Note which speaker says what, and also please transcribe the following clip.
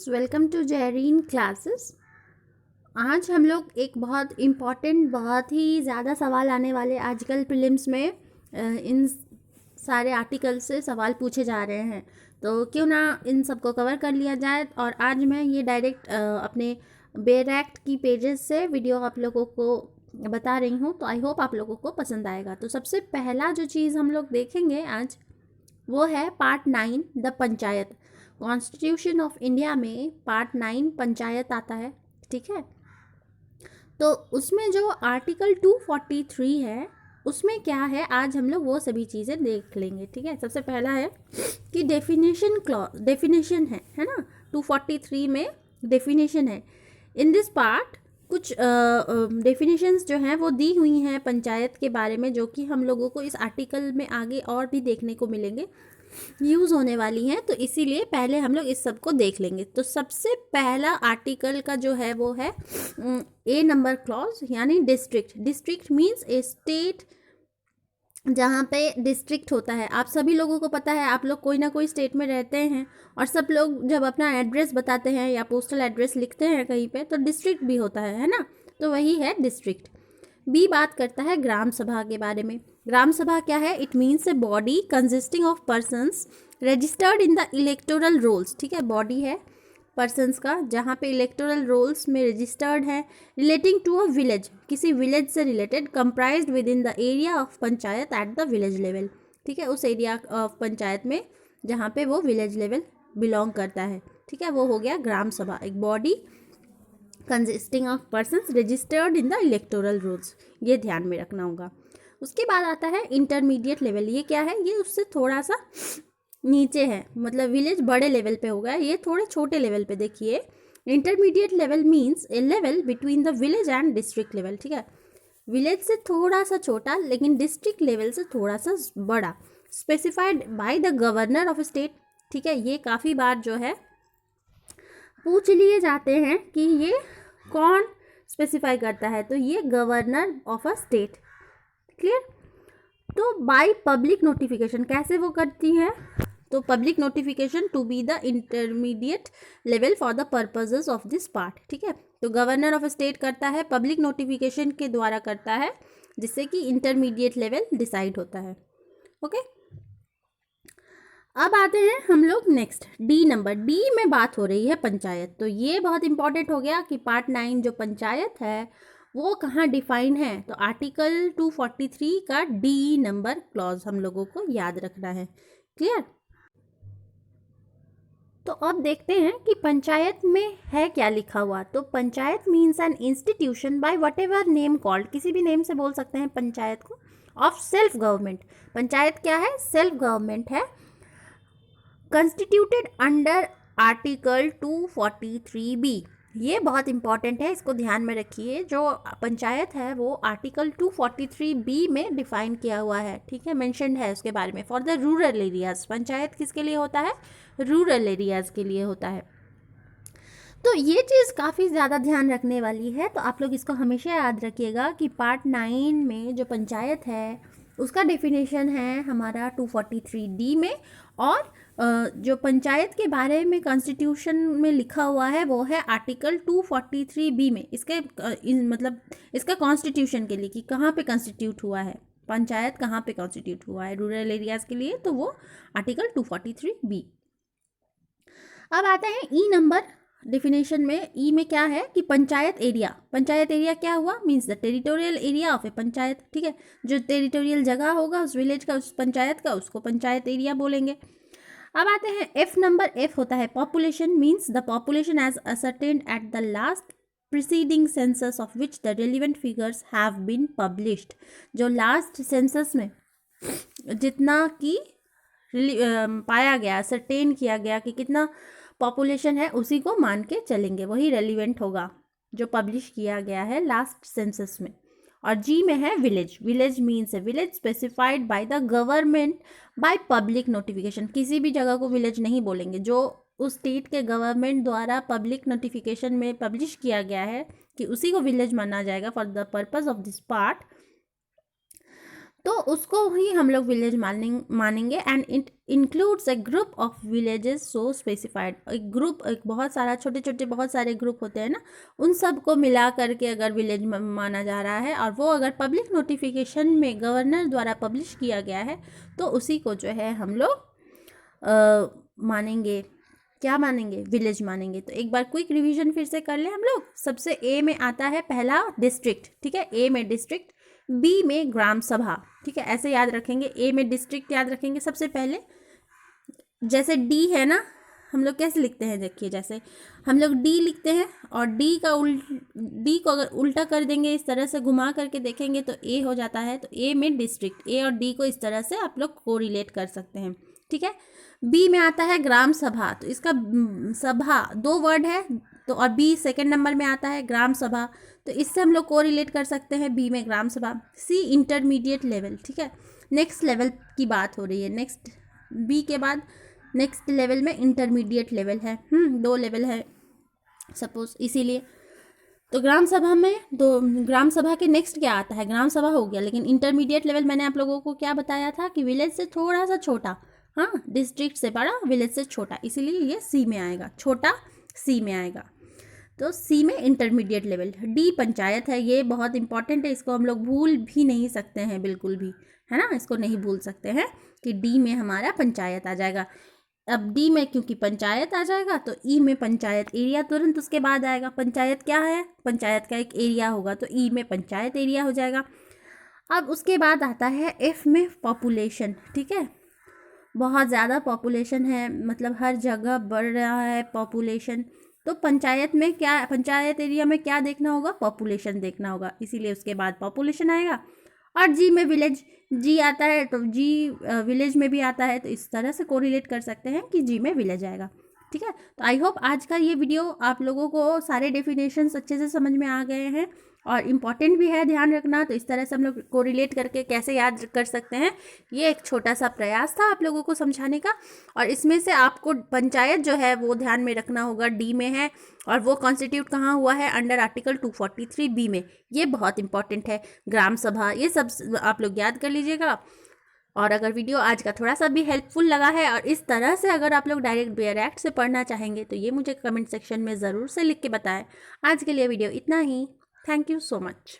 Speaker 1: Welcome to जहरीन classes. आज हम लोग एक बहुत इम्पॉर्टेंट, बहुत ही ज़्यादा सवाल आने वाले आजकल प्रीलिम्स में इन सारे आर्टिकल से सवाल पूछे जा रहे हैं, तो क्यों ना इन सबको कवर कर लिया जाए। और आज मैं ये डायरेक्ट अपने बेयर एक्ट की पेजेस से वीडियो आप लोगों को बता रही हूँ, तो आई होप आप लोगों को पसंद आएगा। तो सबसे पहला जो चीज़ हम लोग देखेंगे आज वो है part 9 the panchayat. Constitution of India में पार्ट 9 पंचायत आता है, ठीक है। तो उसमें जो आर्टिकल 243 है उसमें क्या है, आज हम लोग वो सभी चीज़ें देख लेंगे, ठीक है। सबसे पहला है कि डेफिनेशन है ना। 243 में डेफिनेशन है। इन दिस पार्ट कुछ डेफिनेशंस जो हैं वो दी हुई हैं पंचायत के बारे में, जो कि हम लोगों को इस आर्टिकल में आगे और भी देखने को मिलेंगे, यूज़ होने वाली हैं। तो इसीलिए पहले हम लोग इस सब को देख लेंगे। तो सबसे पहला आर्टिकल का जो है वो है ए नंबर क्लॉज, यानी डिस्ट्रिक्ट। डिस्ट्रिक्ट मीन्स ए स्टेट जहाँ पे डिस्ट्रिक्ट होता है। आप सभी लोगों को पता है, आप लोग कोई ना कोई स्टेट में रहते हैं, और सब लोग जब अपना एड्रेस बताते हैं या पोस्टल एड्रेस लिखते हैं कहीं पे, तो डिस्ट्रिक्ट भी होता है ना। तो वही है डिस्ट्रिक्ट। बी बात करता है ग्राम सभा के बारे में। ग्राम सभा क्या है? It means a body consisting of persons registered in the electoral rolls, ठीक है। बॉडी है पर्सन्स का जहाँ पे इलेक्टोरल रोल्स में रजिस्टर्ड है, रिलेटिंग टू अ विलेज, किसी विलेज से related, comprised within the area of panchayat at the village level, ठीक है। उस एरिया ऑफ पंचायत में जहाँ पे वो विलेज लेवल बिलोंग करता है, ठीक है, वो हो गया ग्राम सभा। एक body consisting of persons registered in the electoral rolls, ये ध्यान में रखना होगा। उसके बाद आता है इंटरमीडिएट लेवल। ये क्या है? ये उससे थोड़ा सा नीचे है, मतलब विलेज बड़े लेवल पे होगा, ये थोड़े छोटे लेवल पे। देखिए, intermediate level means A level between the village and district level, ठीक है। विलेज से थोड़ा सा छोटा लेकिन डिस्ट्रिक्ट लेवल से थोड़ा सा बड़ा, specified by the governor of state, ठीक है। ये काफ़ी बार जो है पूछ लिए जाते हैं कि ये कौन स्पेसिफाई करता है, तो ये governor of a state, clear. तो बाय पब्लिक नोटिफिकेशन कैसे वो करती है? तो public notification to be the intermediate level for the purposes of this part, ठीक है। तो गवर्नर ऑफ स्टेट करता है, पब्लिक नोटिफिकेशन के द्वारा करता है, जिससे कि इंटरमीडिएट लेवल डिसाइड होता है, ओके। अब आते हैं हम लोग नेक्स्ट डी नंबर। डी में बात हो रही है पंचायत। तो ये बहुत इंपॉर्टेंट हो गया कि पार्ट 9 जो पंचायत है वो कहाँ डिफाइन है। तो आर्टिकल 243 का डी नंबर क्लॉज हम लोगों को याद रखना है, क्लियर। तो अब देखते हैं कि पंचायत में है क्या लिखा हुआ। तो panchayat means an institution by whatever name called, किसी भी नेम से बोल सकते हैं पंचायत को, ऑफ सेल्फ गवर्नमेंट। पंचायत क्या है? सेल्फ गवर्नमेंट है, कंस्टिट्यूटेड अंडर आर्टिकल 243B। ये बहुत इंपॉर्टेंट है, इसको ध्यान में रखिए। जो पंचायत है वो आर्टिकल 243B में डिफाइन किया हुआ है, ठीक है, मेंशन्ड है उसके बारे में। For the rural areas, panchayat किसके लिए होता है? रूरल एरियाज के लिए होता है। तो ये चीज़ काफ़ी ज़्यादा ध्यान रखने वाली है, तो आप लोग इसको हमेशा याद रखिएगा कि पार्ट 9 में जो पंचायत है उसका डेफिनेशन है हमारा 243D में, और जो पंचायत के बारे में कॉन्स्टिट्यूशन में लिखा हुआ है वो है आर्टिकल 243B में। इसके मतलब इसका कॉन्स्टिट्यूशन के लिए कि कहाँ पे कॉन्स्टिट्यूट हुआ है, पंचायत कहाँ पे कॉन्स्टिट्यूट हुआ है रूरल एरियाज़ के लिए, तो वो आर्टिकल 243B। अब आते हैं ई नंबर डिफिनेशन में। ई में क्या है कि पंचायत एरिया। पंचायत एरिया क्या हुआ? Means the territorial area of a panchayat, ठीक है। जो टेरिटोरियल जगह होगा उस विलेज का, उस पंचायत का, उसको पंचायत एरिया बोलेंगे। अब आते हैं एफ नंबर। एफ होता है population, means the population as ascertained at the last preceding census of which the relevant figures have been published. जो लास्ट सेंसस में जितना कि पाया गया, सर्टेन किया गया कि कितना पॉपुलेशन है, उसी को मान के चलेंगे, वही रेलिवेंट होगा जो पब्लिश किया गया है लास्ट सेंसस में। और जी में है village. Village means A village specified by the government by public notification. किसी भी जगह को विलेज नहीं बोलेंगे, जो उस स्टेट के गवर्नमेंट द्वारा पब्लिक नोटिफिकेशन में पब्लिश किया गया है कि उसी को विलेज माना जाएगा for the purpose of this part. तो उसको ही हम लोग विलेज मानेंगे। And it includes a group of villages so specified. एक ग्रुप, एक बहुत सारा छोटे छोटे बहुत सारे ग्रुप होते हैं ना, उन सब को मिला करके अगर विलेज माना जा रहा है और वो अगर पब्लिक नोटिफिकेशन में गवर्नर द्वारा पब्लिश किया गया है तो उसी को जो है हम लोग मानेंगे। क्या मानेंगे? विलेज मानेंगे। तो एक बार क्विक रिवीजन फिर से कर ले हम लोग। सबसे ए में आता है पहला डिस्ट्रिक्ट, ठीक है, ए में डिस्ट्रिक्ट, बी में ग्राम सभा, ठीक है, ऐसे याद रखेंगे। ए में डिस्ट्रिक्ट याद रखेंगे सबसे पहले। जैसे डी है ना, हम लोग कैसे लिखते हैं? देखिए, जैसे हम लोग डी लिखते हैं और डी को अगर उल्टा कर देंगे, इस तरह से घुमा करके देखेंगे तो ए हो जाता है। तो ए में डिस्ट्रिक्ट, ए और डी को इस तरह से आप लोग कोरिलेट कर सकते हैं, ठीक है। बी में आता है ग्राम सभा, तो इसका सभा 2 वर्ड है तो, और बी सेकंड नंबर में आता है ग्राम सभा, तो इससे हम लोग कोरिलेट कर सकते हैं बी में ग्राम सभा। सी इंटरमीडिएट लेवल, ठीक है, नेक्स्ट लेवल की बात हो रही है। नेक्स्ट बी के बाद नेक्स्ट लेवल में इंटरमीडिएट लेवल है, 2 लेवल है सपोज, इसीलिए। तो ग्राम सभा में ग्राम सभा के नेक्स्ट क्या आता है? ग्राम सभा हो गया, लेकिन इंटरमीडिएट लेवल मैंने आप लोगों को क्या बताया था कि विलेज से थोड़ा सा छोटा, हाँ, डिस्ट्रिक्ट से बड़ा, विलेज से छोटा, इसीलिए ये सी में आएगा, छोटा सी में आएगा। तो सी में इंटरमीडिएट लेवल। डी पंचायत है, ये बहुत इंपॉर्टेंट है, इसको हम लोग भूल भी नहीं सकते हैं, बिल्कुल भी, है ना, इसको नहीं भूल सकते हैं कि डी में हमारा पंचायत आ जाएगा। अब डी में क्योंकि पंचायत आ जाएगा तो ई में पंचायत एरिया तुरंत उसके बाद आएगा। पंचायत क्या है? पंचायत का एक एरिया होगा, तो ई में पंचायत एरिया हो जाएगा। अब उसके बाद आता है एफ में पॉपुलेशन, ठीक है, बहुत ज़्यादा पॉपुलेशन है, मतलब हर जगह बढ़ रहा है पॉपुलेशन, तो पंचायत में क्या, पंचायत एरिया में क्या देखना होगा? पॉपुलेशन देखना होगा, इसीलिए उसके बाद पॉपुलेशन आएगा। और जी में विलेज, जी आता है तो जी विलेज में भी आता है, तो इस तरह से कोरिलेट कर सकते हैं कि जी में विलेज आएगा, ठीक है। तो आई होप आज का ये वीडियो आप लोगों को सारे डेफिनेशंस अच्छे से समझ में आ गए हैं और इम्पॉर्टेंट भी है, ध्यान रखना। तो इस तरह से हम लोग कोरिलेट करके कैसे याद कर सकते हैं, ये एक छोटा सा प्रयास था आप लोगों को समझाने का। और इसमें से आपको पंचायत जो है वो ध्यान में रखना होगा, डी में है, और वो कॉन्स्टिट्यूट कहाँ हुआ है? अंडर आर्टिकल 243 बी में, ये बहुत इंपॉर्टेंट है। ग्राम सभा, ये सब आप लोग याद कर लीजिएगा। और अगर वीडियो आज का थोड़ा सा भी हेल्पफुल लगा है और इस तरह से अगर आप लोग डायरेक्ट बेयर एक्ट से पढ़ना चाहेंगे तो ये मुझे कमेंट सेक्शन में ज़रूर से लिख के बताएं। आज के लिए वीडियो इतना ही। Thank you so much.